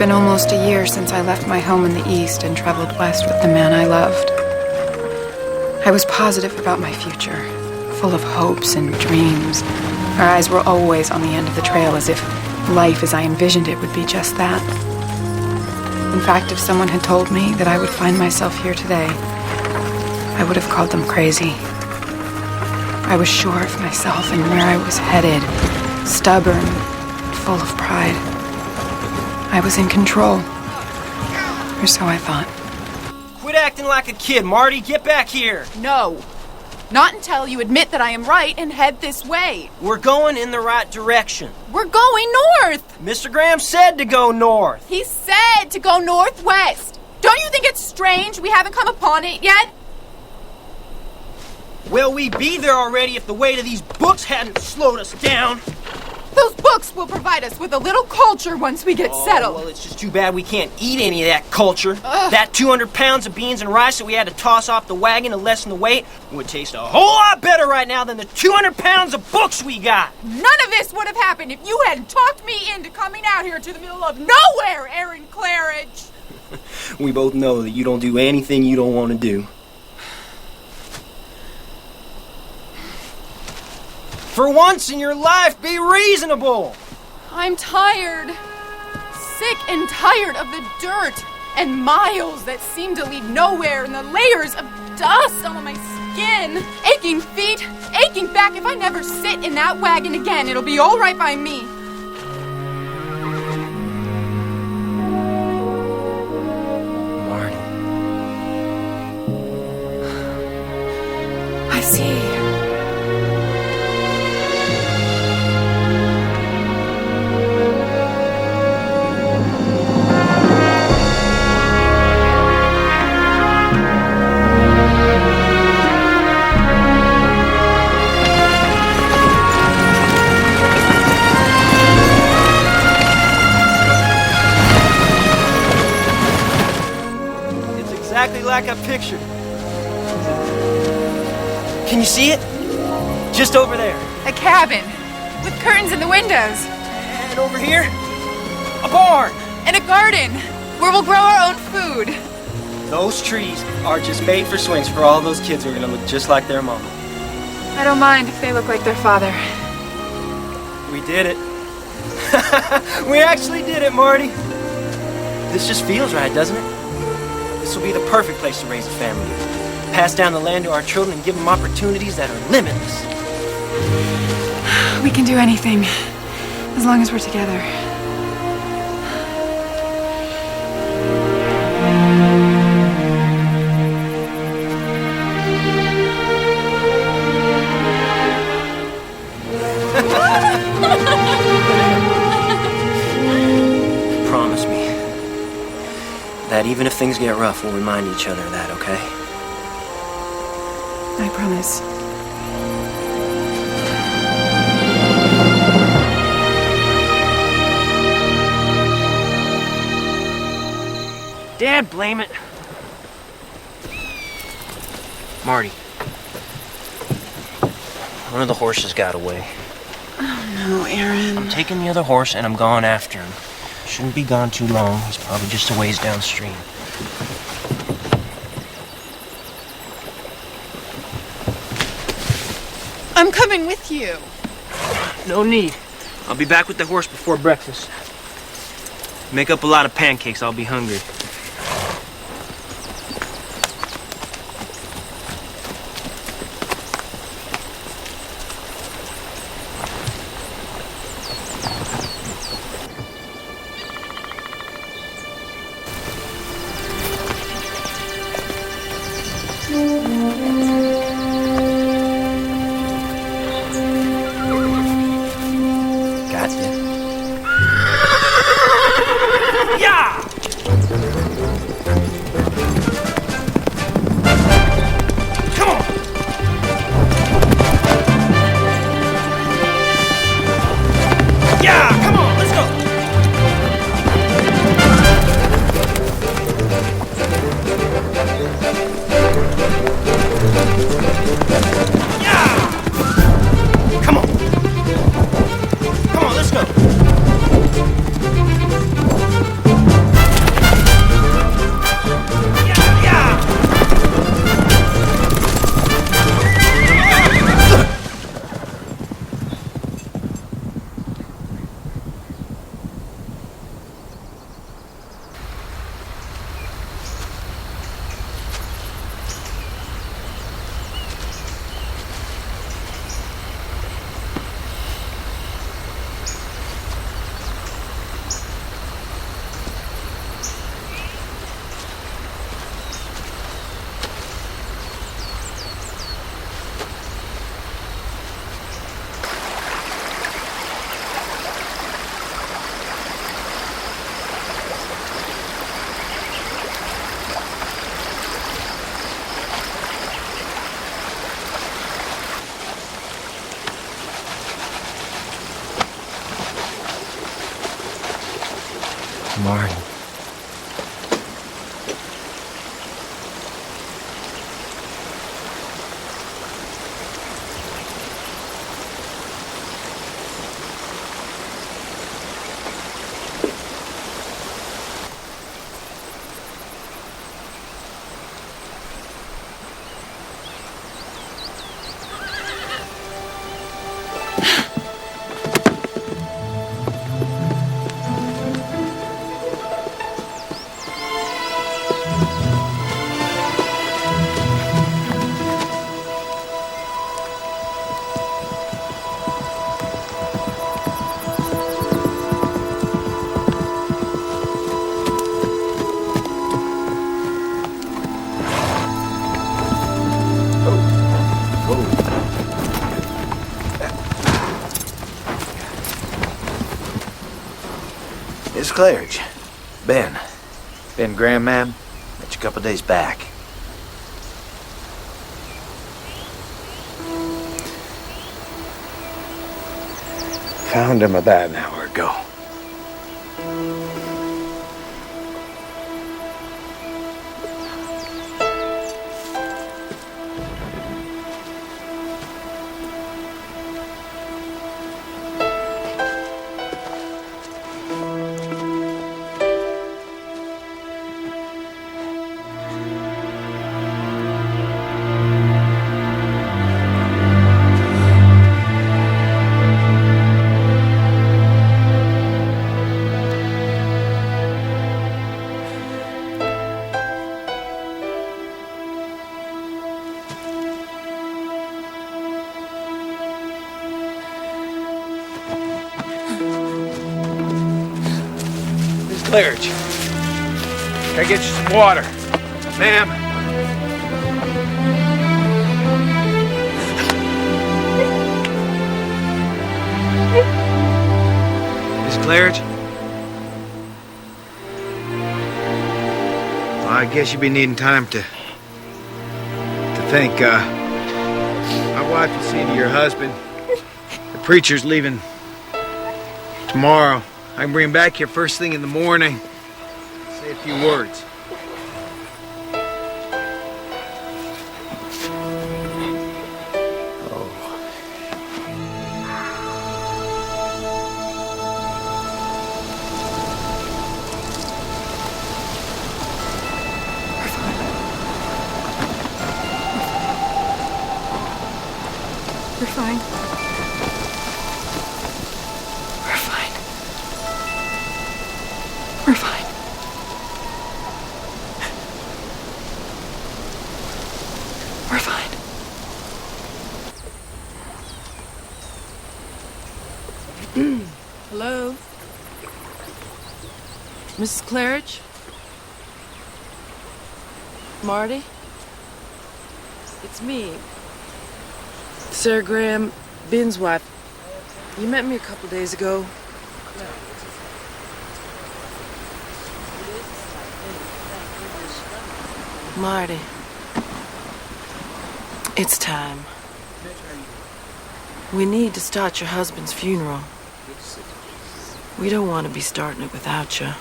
been almost a year since I left my home in the East and traveled west with the man I loved. I was positive about my future, full of hopes and dreams. Our eyes were always on the end of the trail, as if life as I envisioned it would be just that. In fact, if someone had told me that I would find myself here today, I would have called them crazy. I was sure of myself and where I was headed, stubborn, full of pride. I was in control, or so I thought. Quit acting like a kid, Marty. Get back here. No. Not until you admit that I am right and head this way. We're going in the right direction. We're going north. Mr. Graham said to go north. He said to go northwest. Don't you think it's strange we haven't come upon it yet? Well, we'd be there already if the weight of these books hadn't slowed us down. Those books will provide us with a little culture once we get settled. Well, it's just too bad we can't eat any of that culture. Ugh. That 200 pounds of beans and rice that we had to toss off the wagon to lessen the weight would taste a whole lot better right now than the 200 pounds of books we got. None of this would have happened if you hadn't talked me into coming out here to the middle of nowhere, Aaron Claridge. We both know that you don't do anything you don't want to do. For once in your life, be reasonable! I'm tired. Sick and tired of the dirt and miles that seem to lead nowhere and the layers of dust on my skin. Aching feet, aching back. If I never sit in that wagon again, it'll be all right by me. Marty. I see. Exactly like I pictured. Can you see it? Just over there. A cabin with curtains in the windows. And over here, a barn. And a garden where we'll grow our own food. Those trees are just made for swings for all those kids who are gonna look just like their mama. I don't mind if they look like their father. We did it. We actually did it, Marty. This just feels right, doesn't it? This will be the perfect place to raise a family. Pass down the land to our children and give them opportunities that are limitless. We can do anything, as long as we're together. Promise me that even if things get rough, we'll remind each other of that, okay? I promise. Dad, blame it. Marty. One of the horses got away. Oh no, Aaron. I'm taking the other horse and I'm going after him. Shouldn't be gone too long. He's probably just a ways downstream. I'm coming with you. No need. I'll be back with the horse before breakfast. Make up a lot of pancakes. I'll be hungry. Marty. Miss Claridge. Ben. Ben Graham, ma'am. Met you a couple days back. Found him about an hour ago. Claridge, can I get you some water? Ma'am? Miss Claridge? Well, I guess you'll be needing time to think, my wife will see to your husband. The preacher's leaving tomorrow. I can bring him back here first thing in the morning. Say a few words. We're fine. We're fine. We're fine. We're fine. Hello? Mrs. Claridge? Marty? It's me. Sarah Graham, Ben's wife. You met me a couple days ago. Marty. It's time. We need to start your husband's funeral. We don't want to be starting it without you.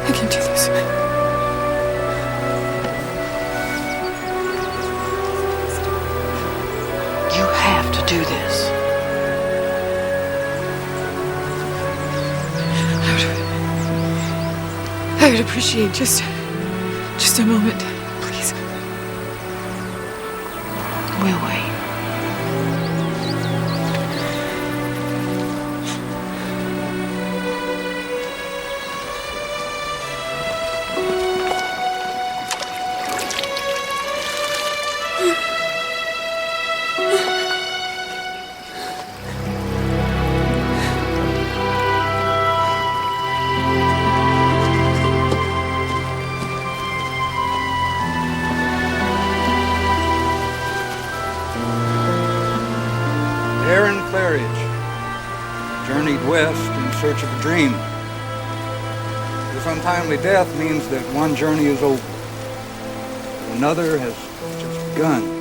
I can do this. You have to do this. I would appreciate just a moment, please. We'll wait. west in search of a dream. This untimely death means that one journey is over. Another has just begun.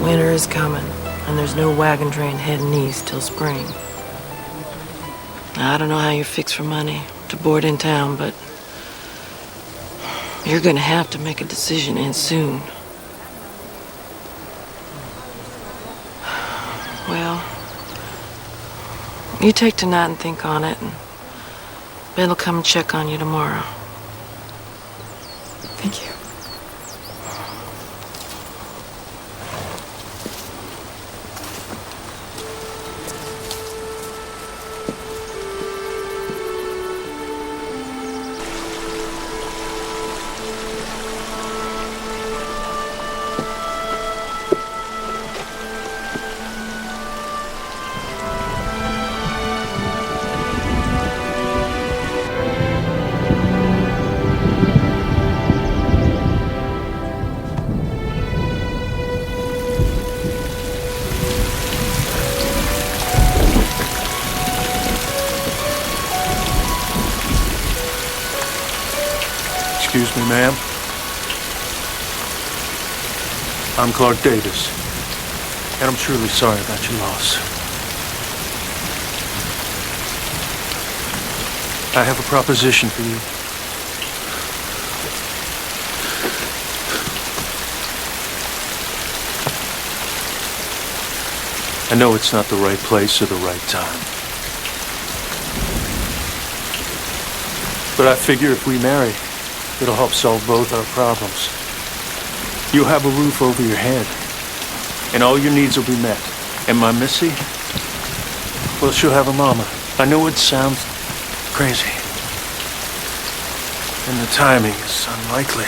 Winter is coming, and there's no wagon train heading east till spring. I don't know how you're fixed for money to board in town, but you're gonna have to make a decision, and soon. Well, you take tonight and think on it, and Ben will come and check on you tomorrow. Thank you. Excuse me, ma'am. I'm Clark Davis, and I'm truly sorry about your loss. I have a proposition for you. I know it's not the right place or the right time. But I figure if we marry, it'll help solve both our problems. You'll have a roof over your head, and all your needs will be met. And my Missy, well, she'll have a mama. I know it sounds crazy, and the timing is unlikely.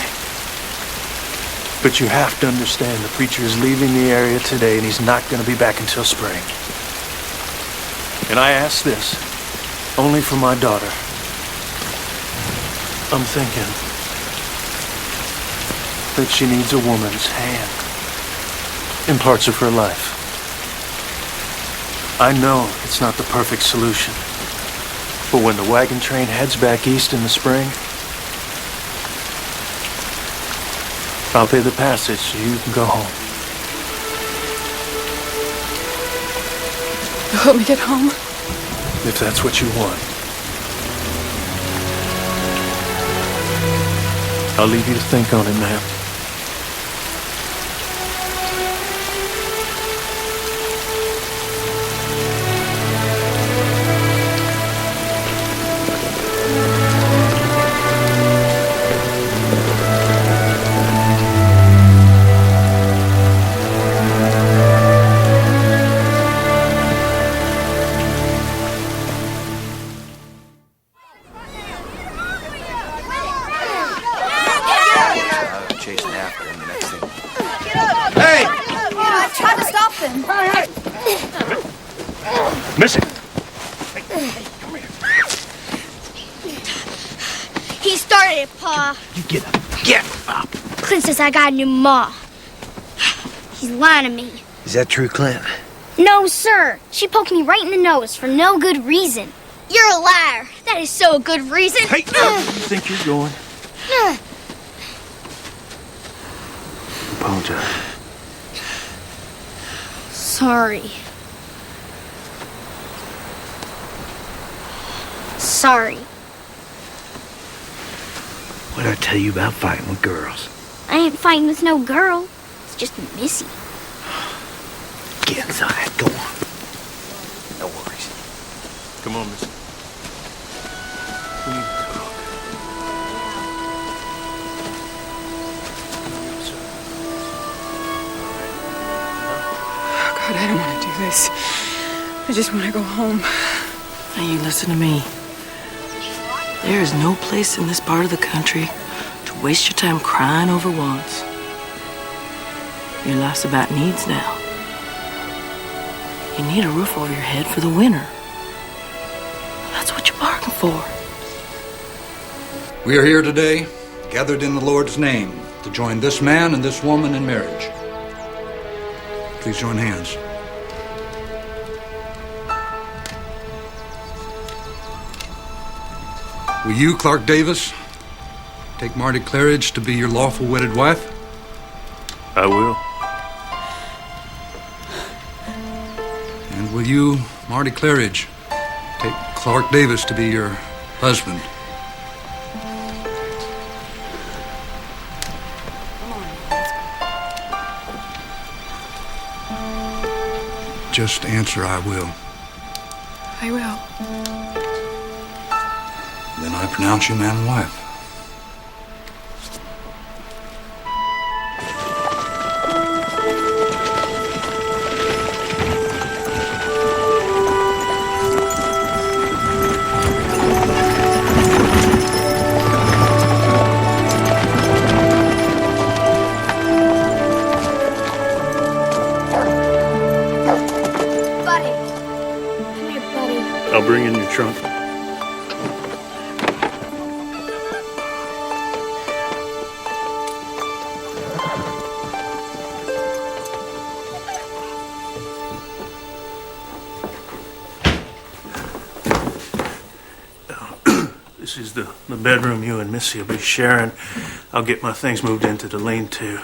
But you have to understand the preacher is leaving the area today, and he's not going to be back until spring. And I ask this only for my daughter. I'm thinking that she needs a woman's hand in parts of her life. I know it's not the perfect solution, but when the wagon train heads back east in the spring, I'll pay the passage so you can go home. You'll help me get home? If that's what you want. I'll leave you to think on it, ma'am. Chasing after him the next thing. Hey! I tried to stop them. Missy! He started it, Pa. You get up. Get up. Clint says I got a new ma. He's lying to me. Is that true, Clint? No, sir. She poked me right in the nose for no good reason. You're a liar. That is so a good reason. Hey, where do you think you're going? Apologize. Sorry. Sorry. What'd I tell you about fighting with girls? I ain't fighting with no girl. It's just Missy. Get inside. Go on. No worries. Come on, Missy. We need to talk. God, I don't want to do this. I just want to go home. Now you listen to me. There is no place in this part of the country to waste your time crying over wants. Your life's about needs now. You need a roof over your head for the winter. That's what you bargained for. We are here today, gathered in the Lord's name, to join this man and this woman in marriage. Please join hands. Will you, Clark Davis, take Marty Claridge to be your lawful wedded wife? I will. And will you, Marty Claridge, take Clark Davis to be your husband? Just answer, I will. I will. Then I pronounce you man and wife. I'll bring in your trunk. This is the bedroom you and Missy will be sharing. I'll get my things moved into the lean-to.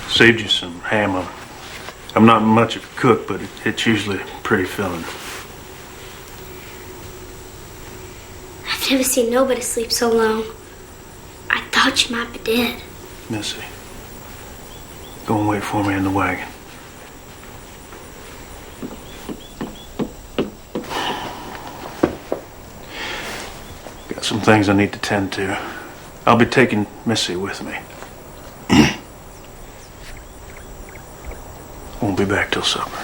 Saved you some ham. I'm not much of a cook, but it's usually pretty filling. I've never seen nobody sleep so long. I thought you might be dead. Missy, go and wait for me in the wagon. Got some things I need to tend to. I'll be taking Missy with me. Won't be back till supper.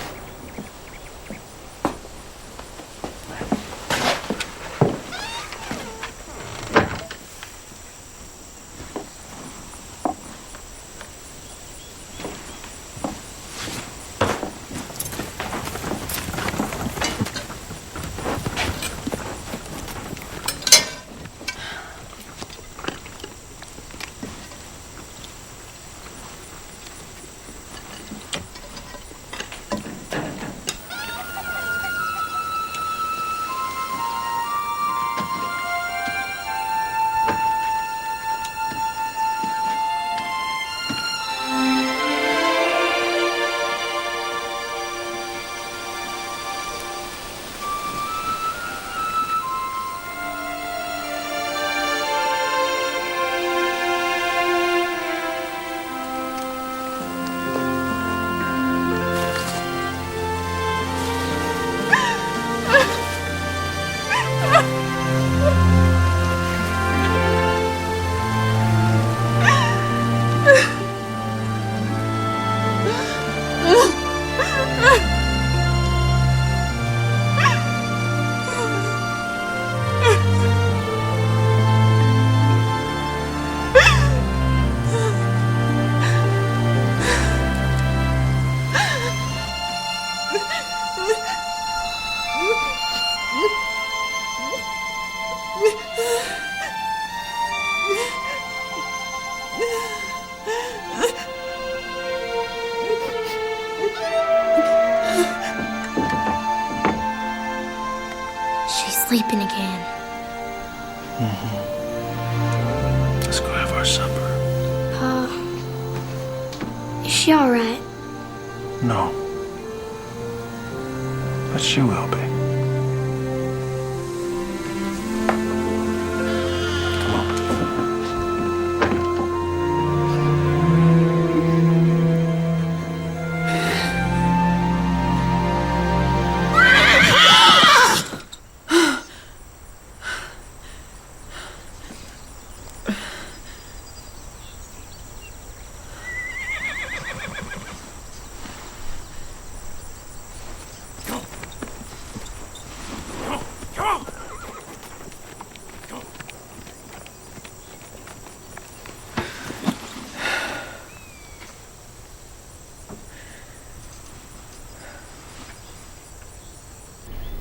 sleeping again. Let's go have our supper. Is she all right? No. But she will be. Come on.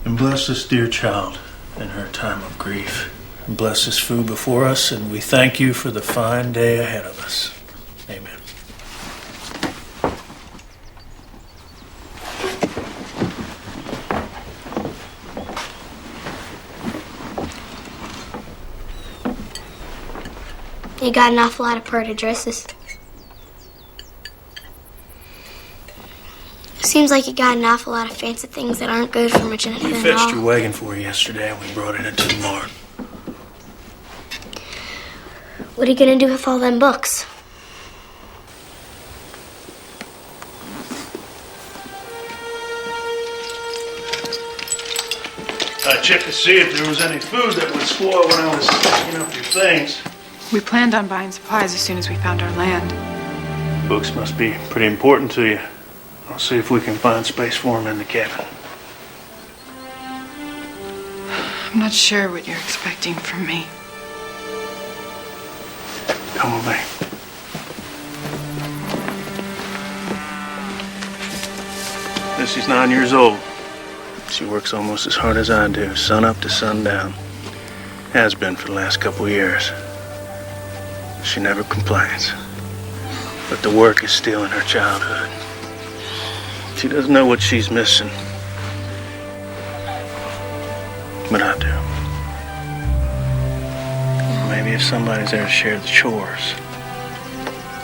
And bless this dear child in her time of grief. And bless this food before us, and we thank you for the fine day ahead of us. Amen. You got an awful lot of pretty dresses. Seems like you got an awful lot of fancy things that aren't good for much anything We at fetched all. your wagon for you yesterday, and we brought it into the barn. What are you gonna do with all them books? I checked to see if there was any food that would spoil when I was picking up your things. We planned on buying supplies as soon as we found our land. Books must be pretty important to you. I'll see if we can find space for them in the cabin. I'm not sure what you're expecting from me. Come with me. Missy's 9 years old. She works almost as hard as I do, sun up to sundown. Has been for the last couple of years. She never complains. But the work is stealing her childhood. She doesn't know what she's missing. But I do. Maybe if somebody's there to share the chores,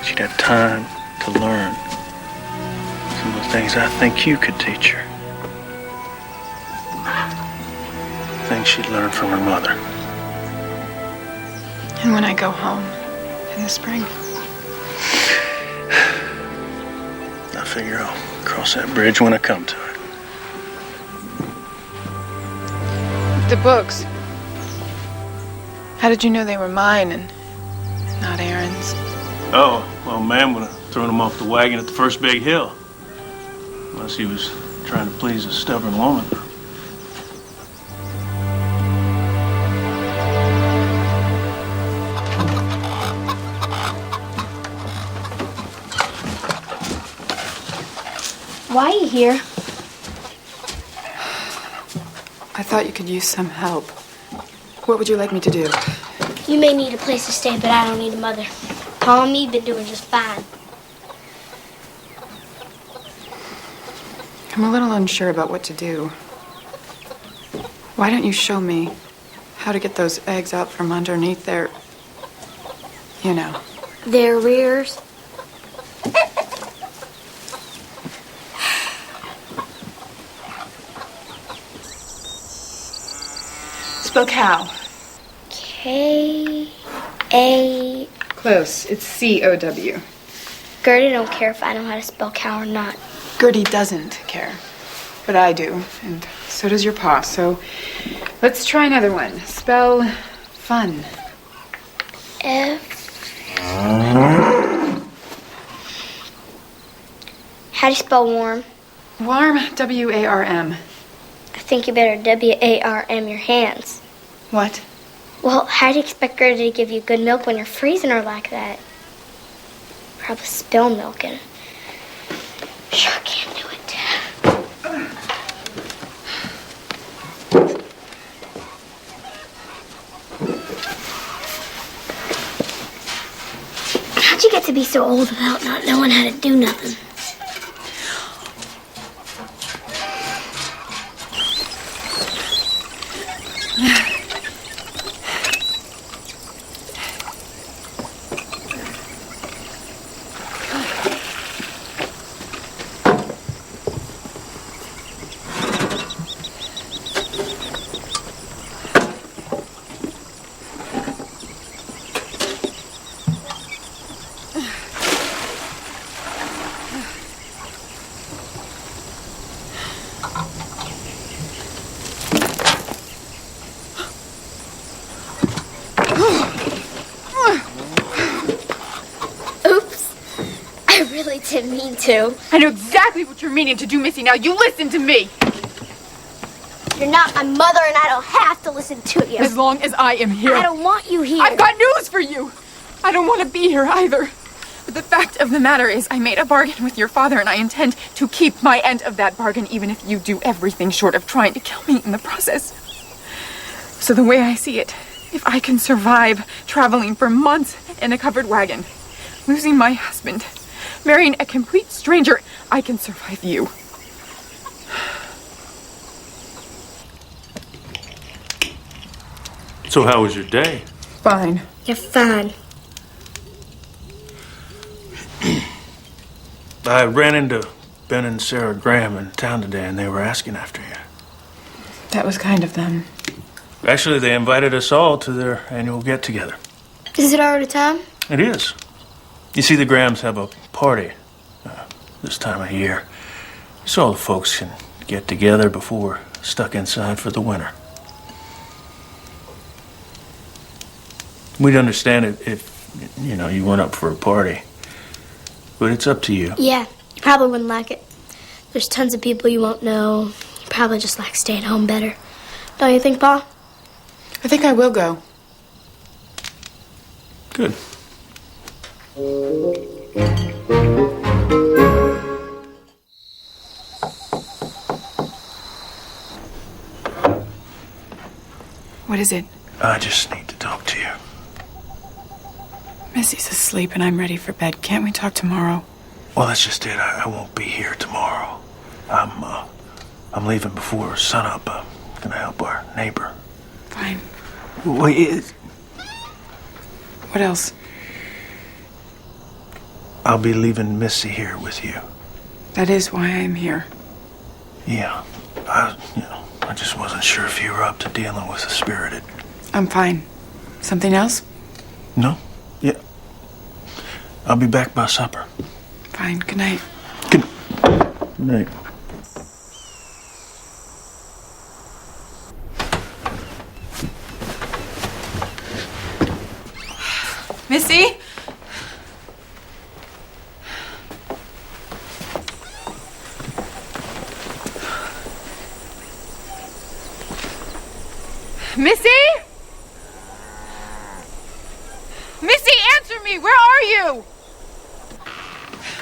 she'd have time to learn some of the things I think you could teach her. Things she'd learn from her mother. And when I go home in the spring, I figure I'll cross that bridge when I come to it. the books. How did you know they were mine and not Aaron's? Oh, well, man would have thrown him off the wagon at the first big hill. Unless he was trying to please a stubborn woman. Why are you here? I thought you could use some help. What would you like me to do? You may need a place to stay, but I don't need a mother. Paul and me been doing just fine. I'm a little unsure about what to do. Why don't you show me how to get those eggs out from underneath their... you know. Their rears. Spell cow. K-A... Close. It's C-O-W. Gertie don't care if I know how to spell cow or not. Gertie doesn't care. But I do. And so does your pa. So let's try another one. Spell fun. F... How do you spell warm? Warm. W-A-R-M. I think you better W-A-R-M your hands. What? Well, how do you expect Gertie to give you good milk when you're freezing her like that? Probably spill milk and... Sure can't do it. How'd you get to be so old without not knowing how to do nothing? didn't mean to. I know exactly what you're meaning to do, Missy. Now you listen to me. You're not my mother, and I don't have to listen to you. As long as I am here. I don't want you here. I've got news for you. I don't want to be here either. But the fact of the matter is, I made a bargain with your father, and I intend to keep my end of that bargain, even if you do everything short of trying to kill me in the process. So the way I see it, if I can survive traveling for months in a covered wagon, losing my husband, marrying a complete stranger, I can survive you. So how was your day? Fine. You're fine. I ran into Ben and Sarah Graham in town today, and they were asking after you. That was kind of them. Actually, they invited us all to their annual get-together. Is it already time? It is. You see, the Grahams have a party this time of year, so all the folks can get together before we're stuck inside for the winter. We'd understand it if, you went up for a party. But it's up to you. Yeah, you probably wouldn't like it. There's tons of people you won't know. You probably just like staying home better. Don't you think, Pa? I think I will go. Good. What is it? I just need to talk to you. Missy's asleep and I'm ready for bed. Can't we talk tomorrow? Well, that's just it. I won't be here tomorrow. I'm leaving before sunup. I'm gonna help our neighbor. Fine. Wait, What else? I'll be leaving Missy here with you. That is why I'm here. Yeah. I just wasn't sure if you were up to dealing with a spirited. I'm fine. Something else? No? Yeah. I'll be back by supper. Fine. Good night. Good night. Missy? Missy? Missy, answer me! Where are you?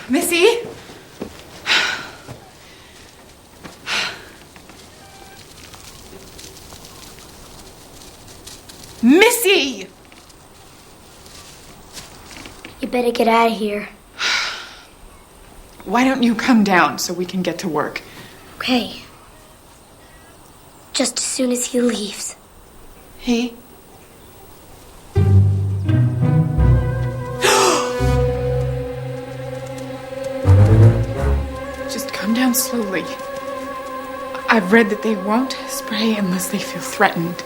Missy? Missy! You better get out of here. Why don't you come down so we can get to work? Okay. Just as soon as he leaves. He? Just come down slowly. I've read that they won't spray unless they feel threatened.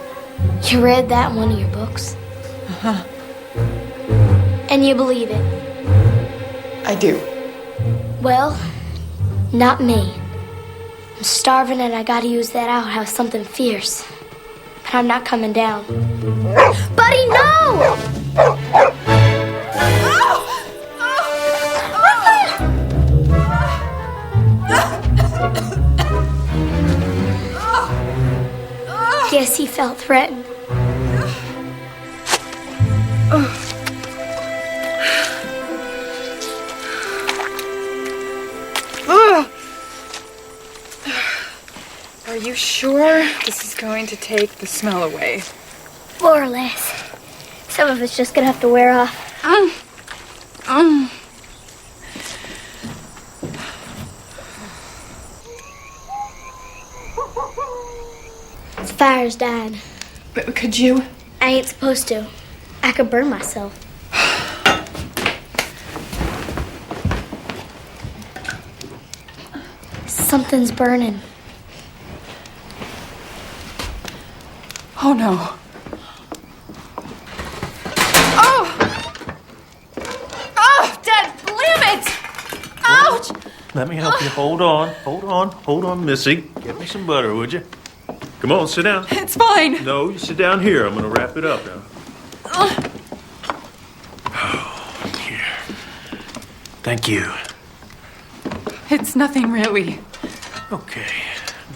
You read that in one of your books? Uh-huh. And you believe it? I do. Well, not me. I'm starving and I gotta use that outhouse something fierce. But I'm not coming down. Buddy, no! Guess he felt threatened. Are you sure this is going to take the smell away? More or less. Some of it's just gonna have to wear off. The fire's dying. But could you? I ain't supposed to. I could burn myself. Something's burning. Oh no. Oh! Oh, Dad, blam it! Ouch! Let me help you. Hold on, Missy. Get me some butter, would you? Come on, sit down. It's fine. No, you sit down here. I'm gonna wrap it up now. Oh, here. Thank you. It's nothing really. Okay.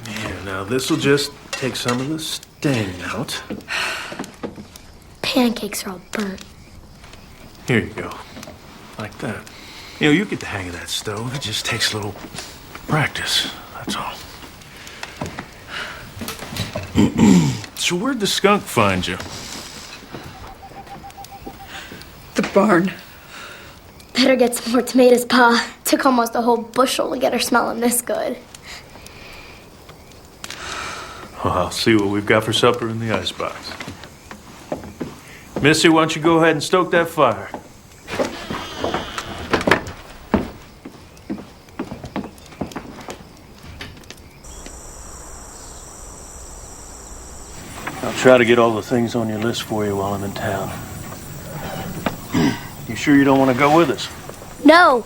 Yeah, now this'll just take some of the sting out. Pancakes are all burnt. Here you go. Like that. You know, you get the hang of that stove. It just takes a little practice. That's all. So where'd the skunk find you? The barn. Better get some more tomatoes, Pa. Took almost a whole bushel to get her smelling this good. Well, I'll see what we've got for supper in the icebox. Missy, why don't you go ahead and stoke that fire? I'll try to get all the things on your list for you while I'm in town. You sure you don't want to go with us? No.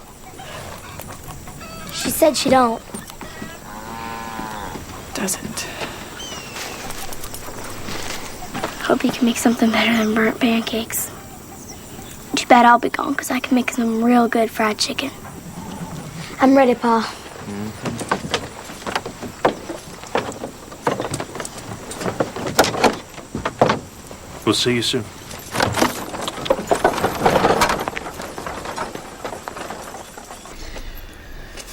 She said she don't. Doesn't. Hope you can make something better than burnt pancakes. Too bad I'll be gone, because I can make some real good fried chicken. I'm ready, Pa. We'll see you soon.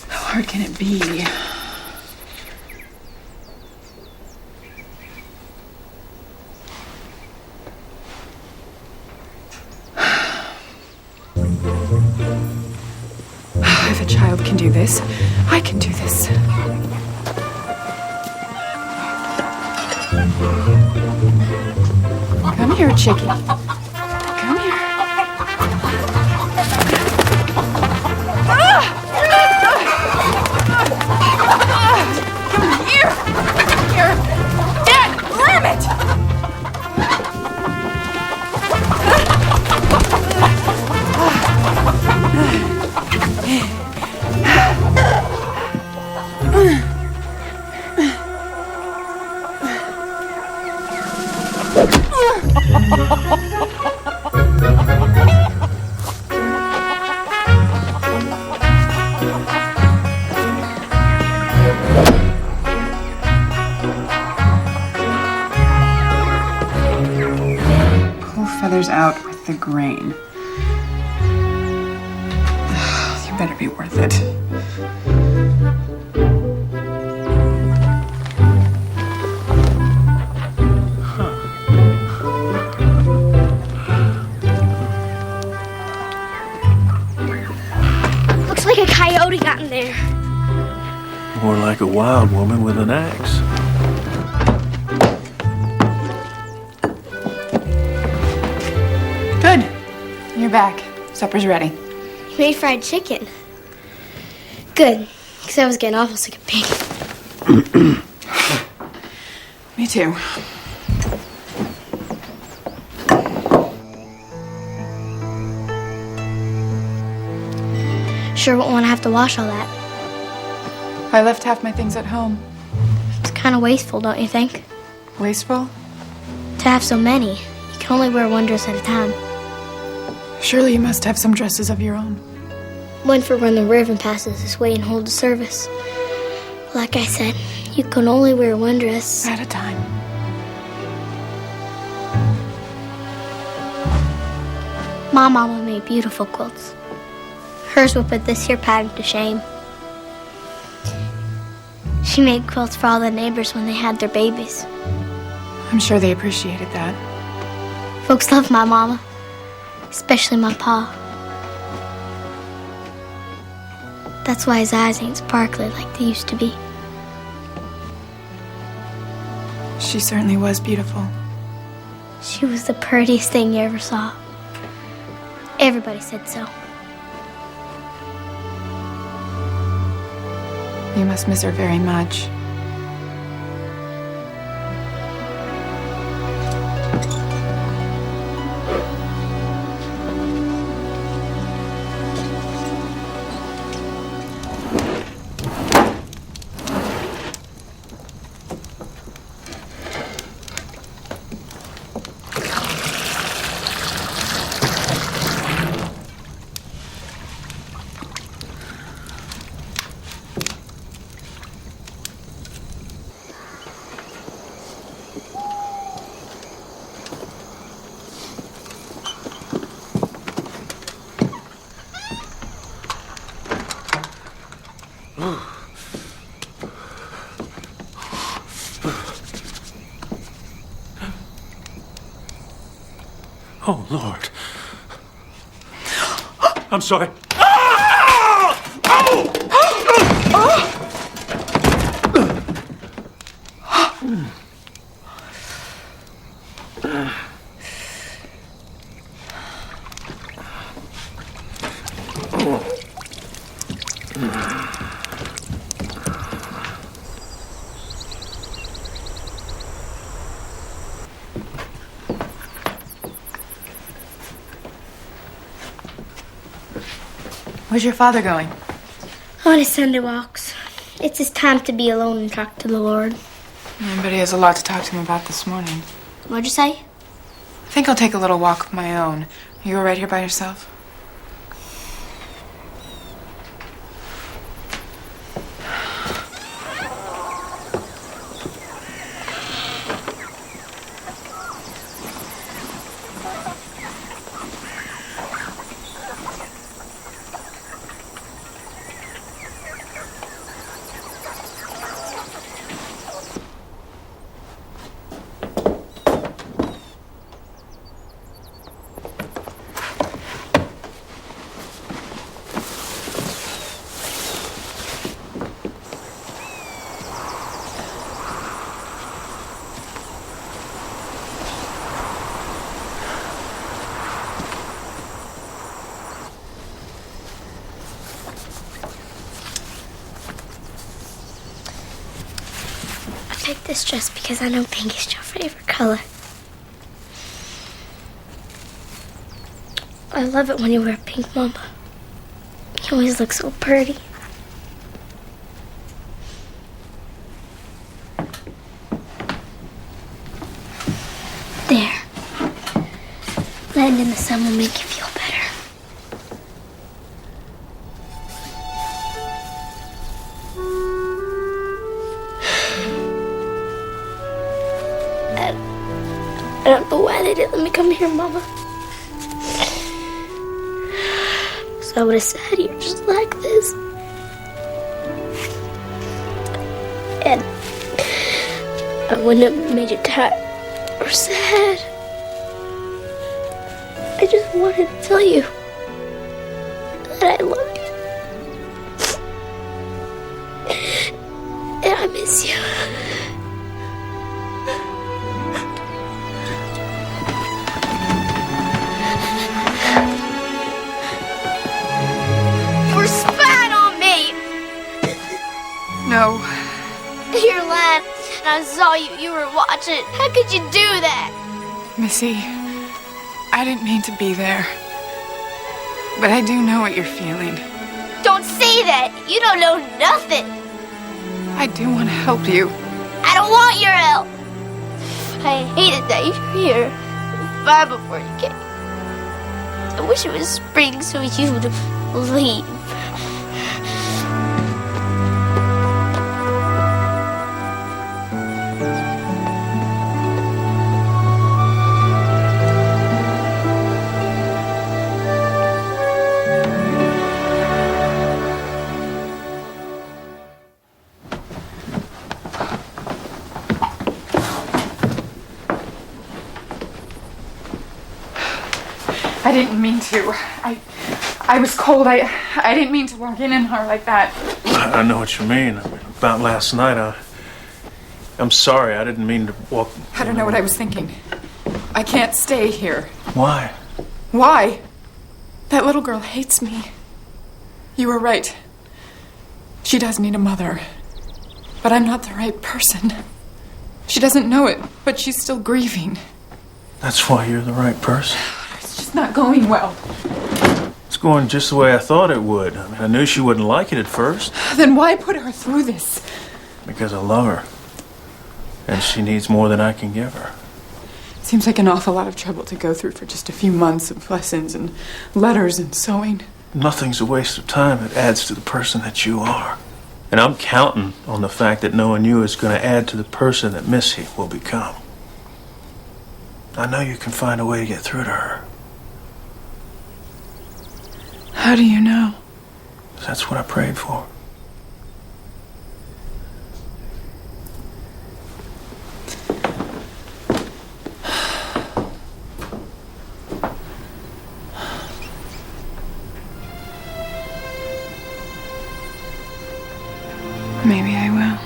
How hard can it be? If a child can do this, I can do this. Come here, Chicky. Come here. Come here. Here. Dad, grab it! Pull feathers out with the grain. You better be worth it. Looks like a coyote got in there. More like a wild woman with an axe. Good. You're back. Supper's ready. You made fried chicken. Good, because I was getting awful sick of bacon. Me too. Sure won't want to have to wash all that. I left half my things at home. It's kind of wasteful, don't you think? Wasteful? To have so many, you can only wear one dress at a time. Surely you must have some dresses of your own. One for when the Reverend passes this way and holds a service. Like I said, you can only wear one dress At a time. My mama made beautiful quilts. Hers will put this here pattern to shame. She made quilts for all the neighbors when they had their babies. I'm sure they appreciated that. Folks love my mama, especially my pa. That's why his eyes ain't sparkly like they used to be. She certainly was beautiful. She was the prettiest thing you ever saw. Everybody said so. You must miss her very much. Oh, Lord. I'm sorry. Where's your father going? On his Sunday walks. It's his time to be alone and talk to the Lord. But he has a lot to talk to him about this morning. What'd you say? I think I'll take a little walk of my own. Are you all right here by yourself? I picked this dress because I know pink is your favorite color. I love it when you wear pink, Mama. You always look so pretty. There. Laying in the sun will make you feel better. I don't know why they didn't let me come here, Mama. So I would have sat here just like this. And I wouldn't have made you tired or sad. I just wanted to tell you that I love you. And I miss you. No. You're lying. And I saw you. You were watching it. How could you do that? Missy, I didn't mean to be there. But I do know what you're feeling. Don't say that. You don't know nothing. I do want to help you. I don't want your help. I hated that you're here. Far before you came. I wish it was spring so you'd leave. I didn't mean to. I was cold. I didn't mean to walk in her like that. I know what you mean. About last night, I'm sorry. I didn't mean to walk... I don't know what I was thinking. I can't stay here. Why? Why? That little girl hates me. You were right. She does need a mother. But I'm not the right person. She doesn't know it, but she's still grieving. That's why you're the right person. It's just not going well. It's going just the way I thought it would. I mean, I knew she wouldn't like it at first. Then why put her through this? Because I love her. And she needs more than I can give her. Seems like an awful lot of trouble to go through for just a few months of lessons and letters and sewing. Nothing's a waste of time. It adds to the person that you are. And I'm counting on the fact that knowing you is going to add to the person that Missy will become. I know you can find a way to get through to her. How do you know? That's what I prayed for. Maybe I will.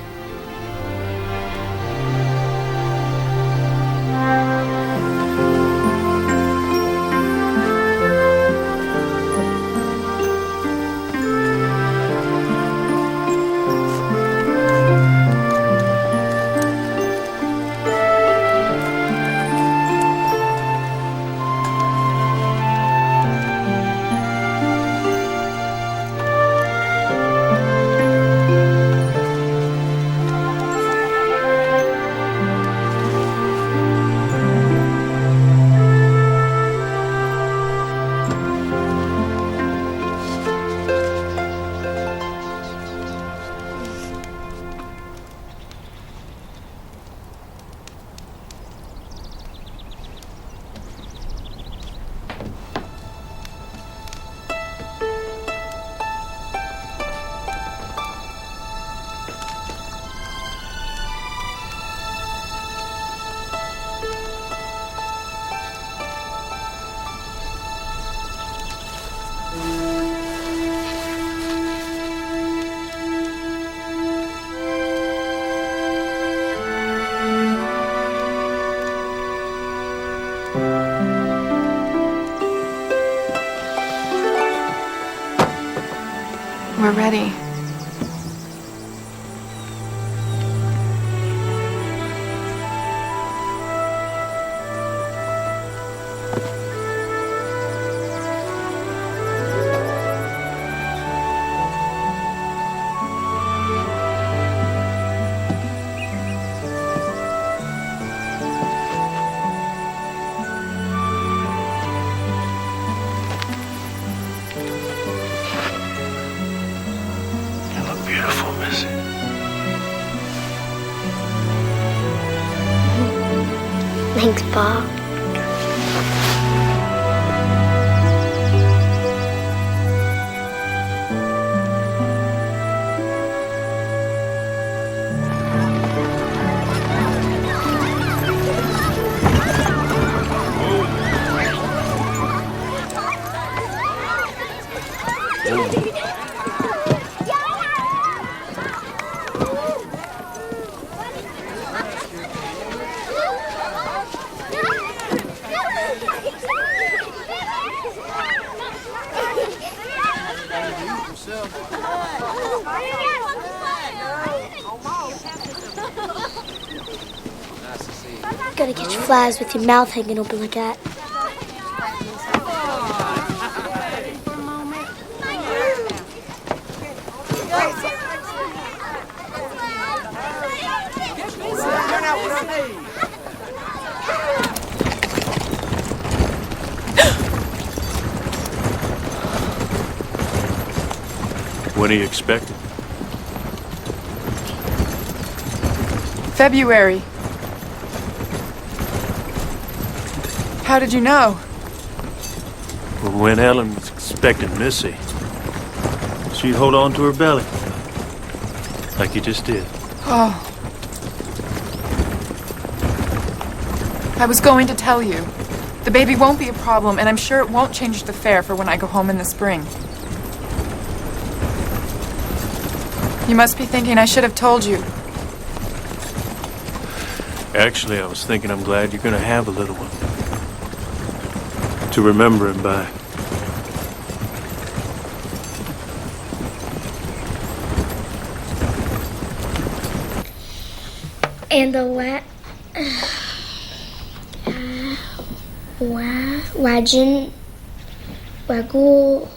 We're ready. Beautiful, Missy. Thanks, Bob. Gotta catch flies with your mouth hanging open like that. When are you expected? February. How did you know? Well, when Helen was expecting Missy, she'd hold on to her belly. Like you just did. Oh. I was going to tell you. The baby won't be a problem, and I'm sure it won't change the fare for when I go home in the spring. You must be thinking I should have told you. Actually, I was thinking I'm glad you're gonna have a little one. To remember him by. And the waggle.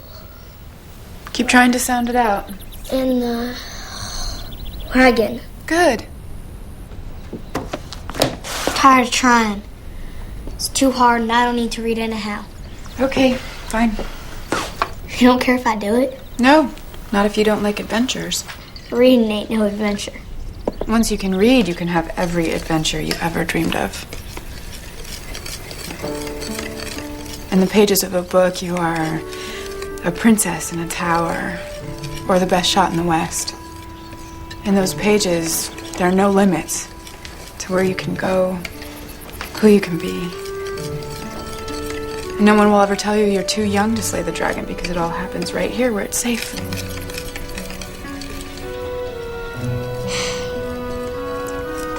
Keep trying to sound it out. And the wagon. Good. Tired of trying. It's too hard and I don't need to read anyhow. Okay, fine. You don't care if I do it? No, not if you don't like adventures. Reading ain't no adventure. Once you can read, you can have every adventure you ever dreamed of. In the pages of a book, you are a princess in a tower, or the best shot in the West. In those pages, there are no limits to where you can go, who you can be. And no one will ever tell you you're too young to slay the dragon because it all happens right here where it's safe.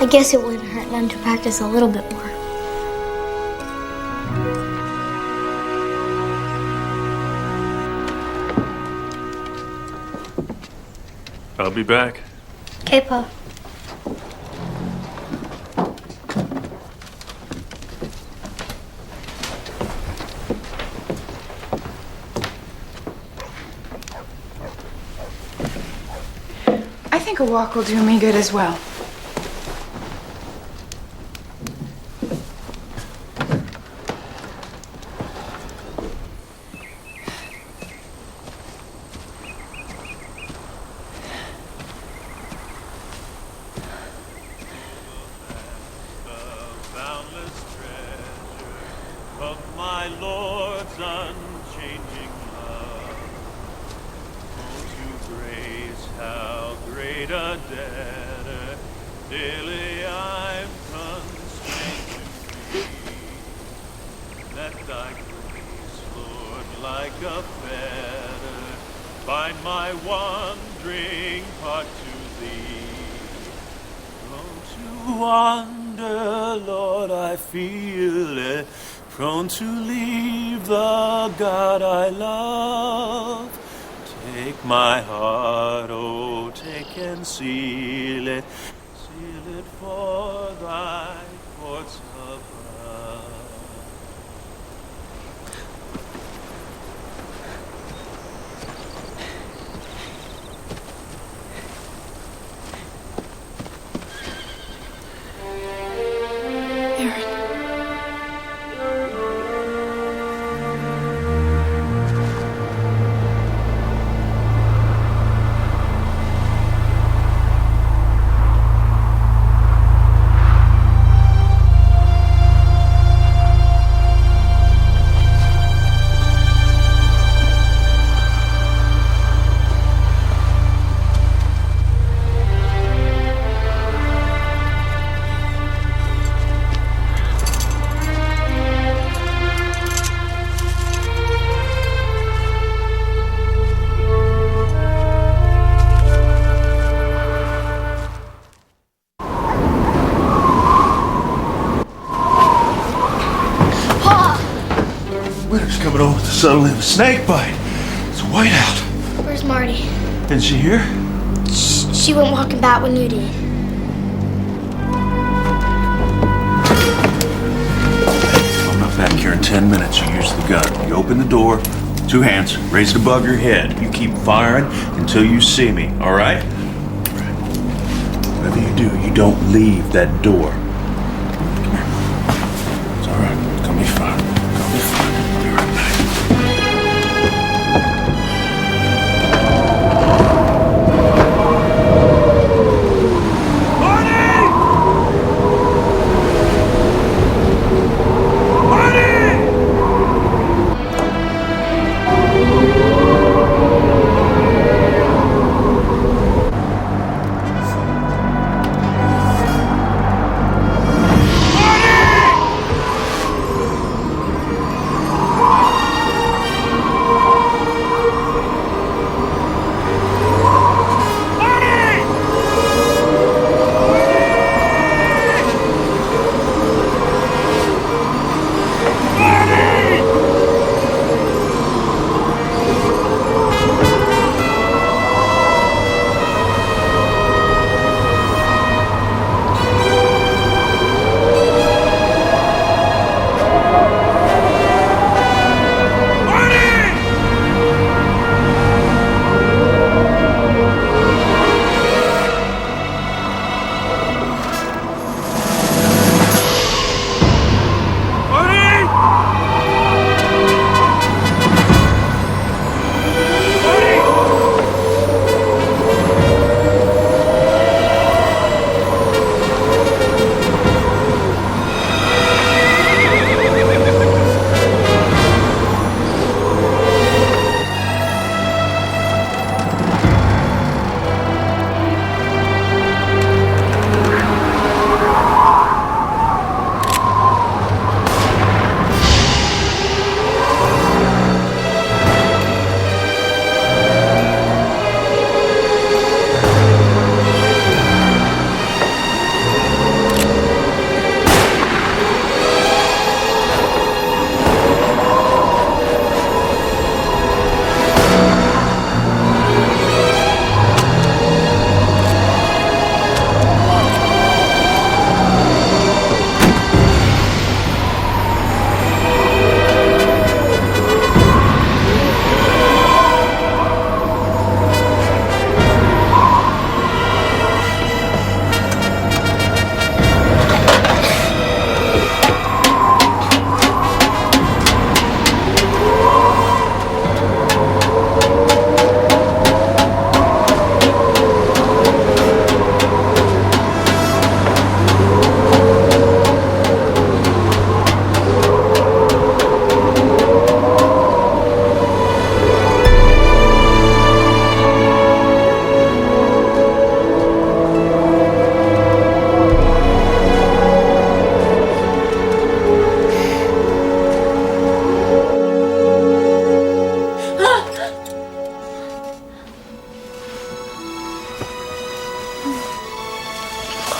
I guess it wouldn't hurt none to practice a little bit more. I'll be back. Okay, Pa. I think a walk will do me good as well. Prone to leave the God I love. Take my heart, oh, take and seal it for thy courts above. Winter's coming over to settle in a snake bite. It's white out. Where's Marty? Isn't she here? She went walking back when you did. If I'm not back here in 10 minutes, you use the gun. You open the door, 2 hands, raise it above your head. You keep firing until you see me, all right? Whatever you do, you don't leave that door. Come here. It's all right. It's gonna be fine. It's gonna be fine. I'll be right back.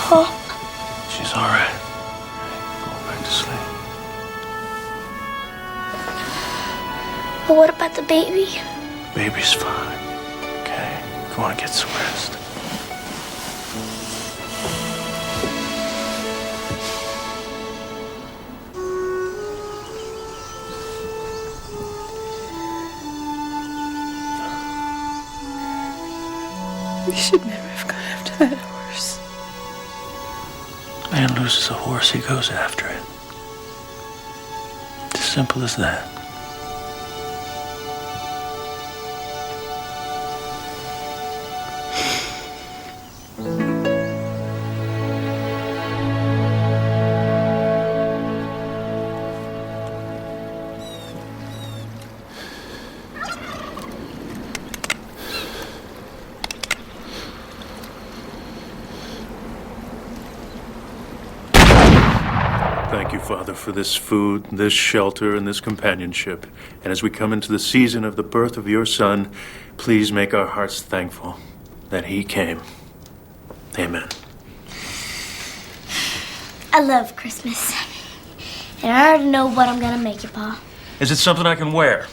Paul? She's all right. Go back to sleep. But what about the baby? Baby's fine. Okay? Go on and get some rest. We should never have gone after that horse. Man loses a horse, he goes after it. It's as simple as that. Thank you, Father, for this food, this shelter, and this companionship. And as we come into the season of the birth of your Son, please make our hearts thankful that he came. Amen. I love Christmas. And I already know what I'm gonna make you, Pa. Is it something I can wear?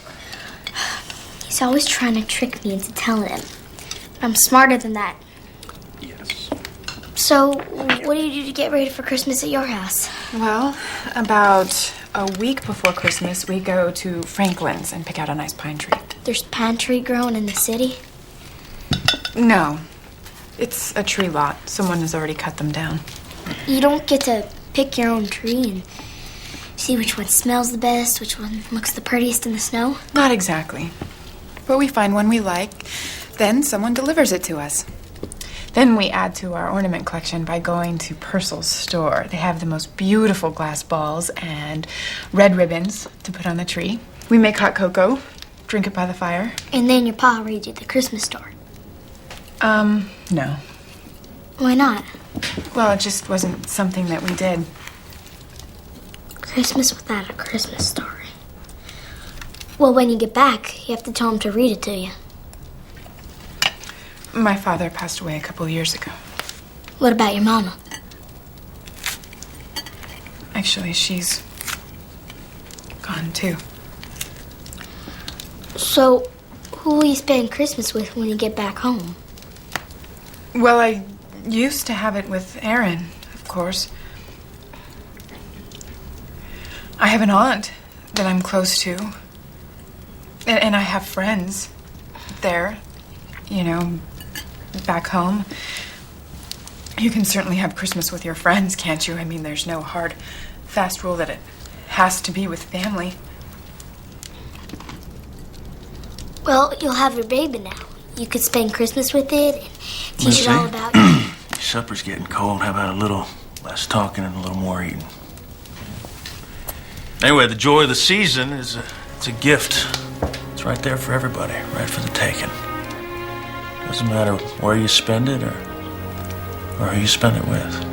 He's always trying to trick me into telling him. But I'm smarter than that. Yes. So, what do you do to get ready for Christmas at your house? Well, about a week before Christmas, we go to Franklin's and pick out a nice pine tree. There's pine tree growing in the city? No, it's a tree lot. Someone has already cut them down. You don't get to pick your own tree and see which one smells the best, which one looks the prettiest in the snow? Not exactly. But we find one we like, then someone delivers it to us. Then we add to our ornament collection by going to Purcell's store. They have the most beautiful glass balls and red ribbons to put on the tree. We make hot cocoa, drink it by the fire. And then your pa reads you the Christmas story. No. Why not? Well, it just wasn't something that we did. Christmas without a Christmas story. Well, when you get back, you have to tell him to read it to you. My father passed away a couple years ago. What about your mama? Actually, she's gone too. So, who will you spend Christmas with when you get back home? Well, I used to have it with Aaron, of course. I have an aunt that I'm close to. And I have friends there, you know, back home. You can certainly have Christmas with your friends, can't you? I mean, there's no hard, fast rule that it has to be with family. Well, you'll have your baby now. You could spend Christmas with it and teach it all about you. Supper's getting cold. How about a little less talking and a little more eating? Anyway, the joy of the season is it's a gift. It's right there for everybody, right for the taking. Doesn't matter where you spend it or who you spend it with.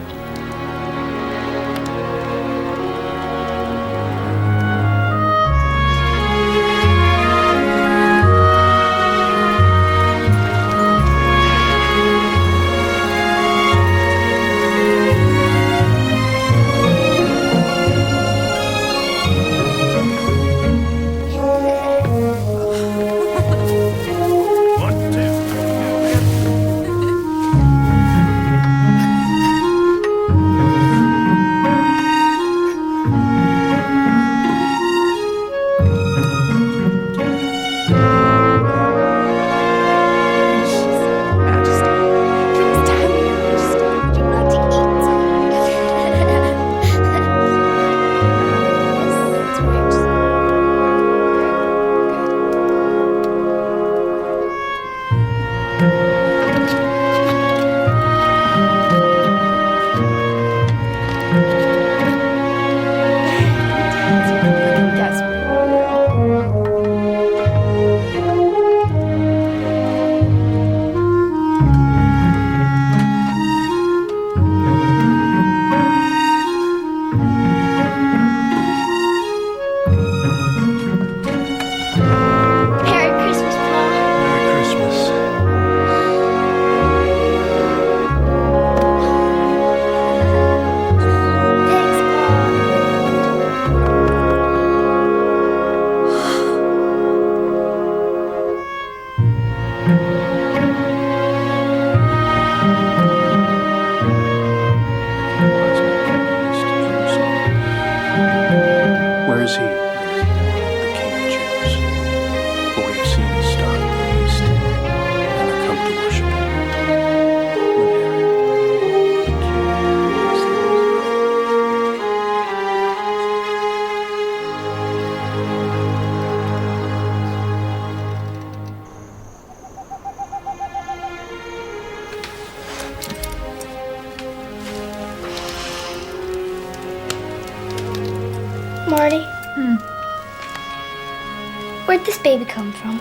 Where'd this baby come from?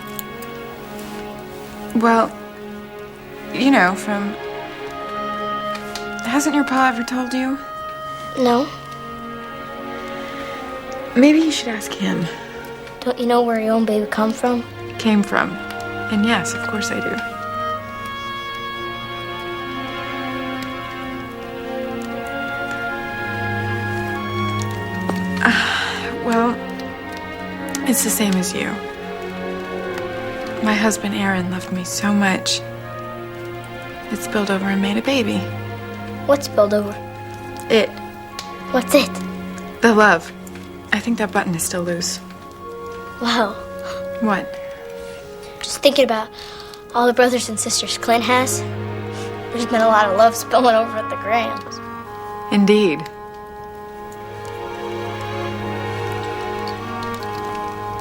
Well, you know, from... Hasn't your pa ever told you? No. Maybe you should ask him. Don't you know where your own baby come from? Came from. And yes, of course I do. Well, it's the same as you. My husband Aaron loved me so much. It spilled over and made a baby. What spilled over? It. What's it? The love. I think that button is still loose. Wow. What? Just thinking about all the brothers and sisters Clint has. There's been a lot of love spilling over at the Grahams. Indeed.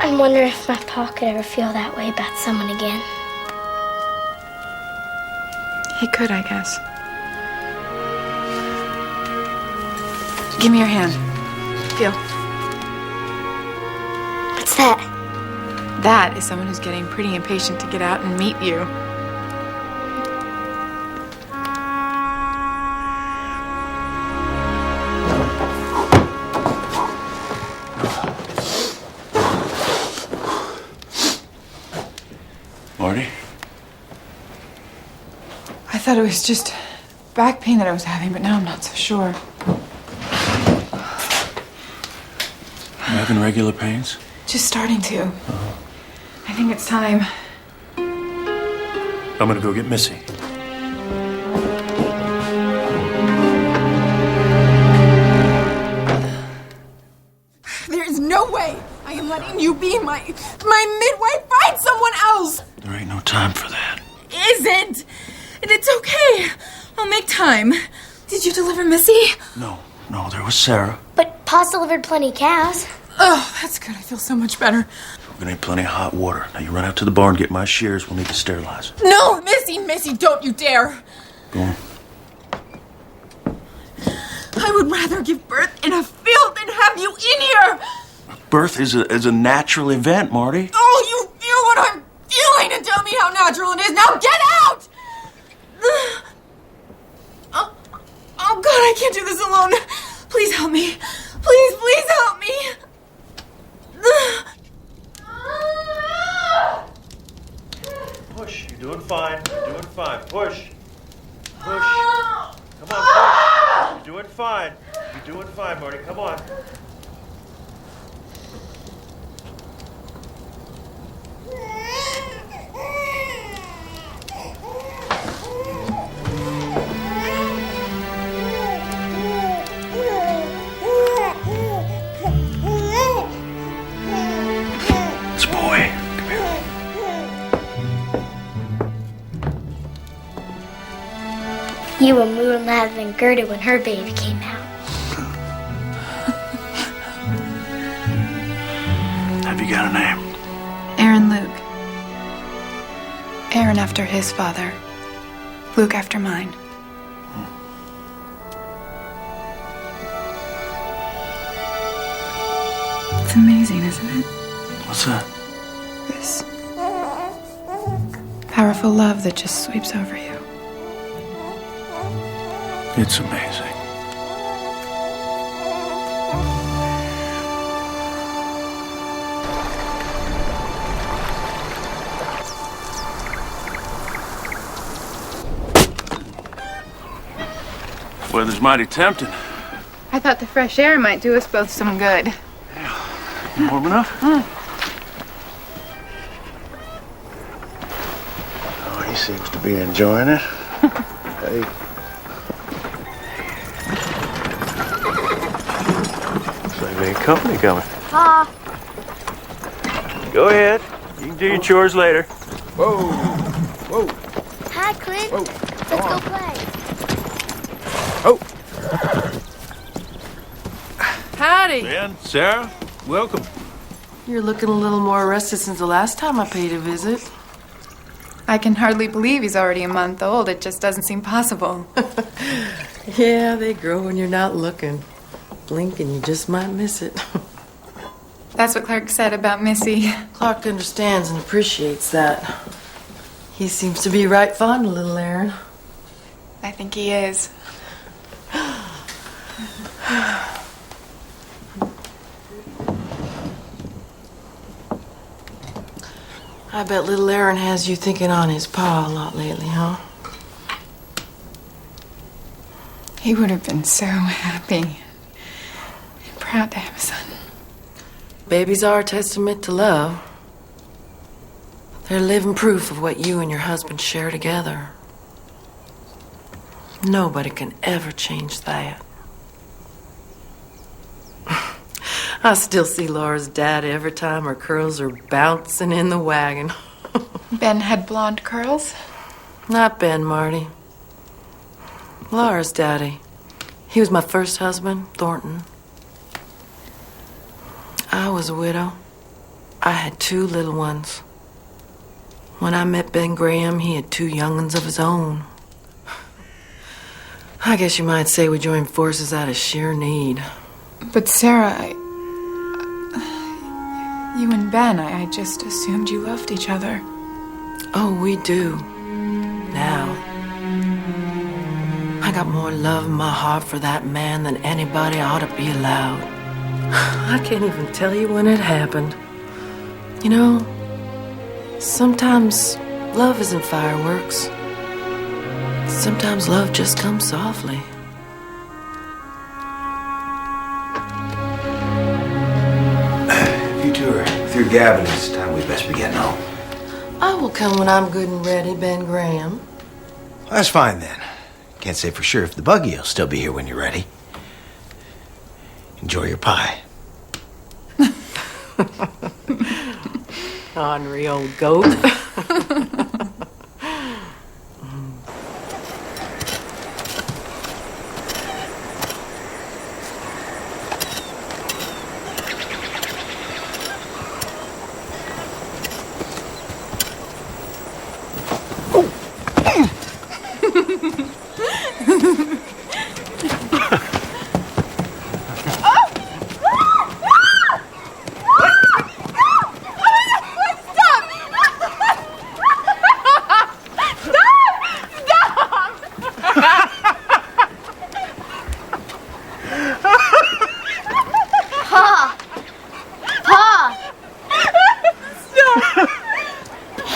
I'm wondering if my pa could ever feel that way about someone again. He could, I guess. Give me your hand. Feel. What's that? That is someone who's getting pretty impatient to get out and meet you. Marty? I thought it was just back pain that I was having, but now I'm not so sure. You having regular pains? Just starting to. I think it's time. I'm gonna go get Missy. There is no way I am letting you be my midwife. Find someone else. There ain't no time for that. Isn't. And it's okay. I'll make time. Did you deliver Missy? No, there was Sarah. But pa's delivered plenty of cows. Oh, that's good. I feel so much better. We're gonna need plenty of hot water. Now you run out to the barn, get my shears. We'll need to sterilize her. No, Missy, don't you dare. Go on. I would rather give birth in a field than have you in here. Birth is a natural event, Marty. Oh, you feel what I'm feeling and tell me how natural it is. Now get out! Oh, God, I can't do this alone. Please help me. Please help me. Push. You're doing fine. Push. Come on, push. You're doing fine. Marty. Come on. This boy. Come here. You were moving louder than Gerda when her baby came out. Have you got a name? Aaron Luke. Aaron after his father. Luke after mine. It's amazing, isn't it? What's that? This powerful love that just sweeps over you. It's amazing. Weather's mighty tempting. I thought the fresh air might do us both some good. Warm enough? Oh, he seems to be enjoying it. Hey. Looks like we ain't company coming. Pa. Go ahead. You can do your chores later. Whoa. Hi, Clint. Whoa. Let's go play. Oh. Howdy. Ben, Sarah, welcome. You're looking a little more rested since the last time I paid a visit. I can hardly believe he's already a month old. It just doesn't seem possible. Yeah, they grow when you're not looking. Blink and you just might miss it. That's what Clark said about Missy. Clark understands and appreciates that. He seems to be right fond of little Aaron. I think he is. I bet little Aaron has you thinking on his pa a lot lately, huh? He would have been so happy and proud to have a son. Babies are a testament to love. They're living proof of what you and your husband share together. Nobody can ever change that. I still see Laura's dad every time her curls are bouncing in the wagon. Ben had blonde curls? Not Ben, Marty. Laura's daddy. He was my first husband, Thornton. I was a widow. I had 2 little ones. When I met Ben Graham, he had 2 young'uns of his own. I guess you might say we joined forces out of sheer need. But Sarah, you and Ben, I just assumed you loved each other. Oh, we do. Now. I got more love in my heart for that man than anybody ought to be allowed. I can't even tell you when it happened. You know, sometimes love isn't fireworks. Sometimes love just comes softly. If you two are through gabbing, it's time we best be getting home. I will come when I'm good and ready, Ben Graham. That's fine then. Can't say for sure if the buggy will still be here when you're ready. Enjoy your pie. Ornery old goat.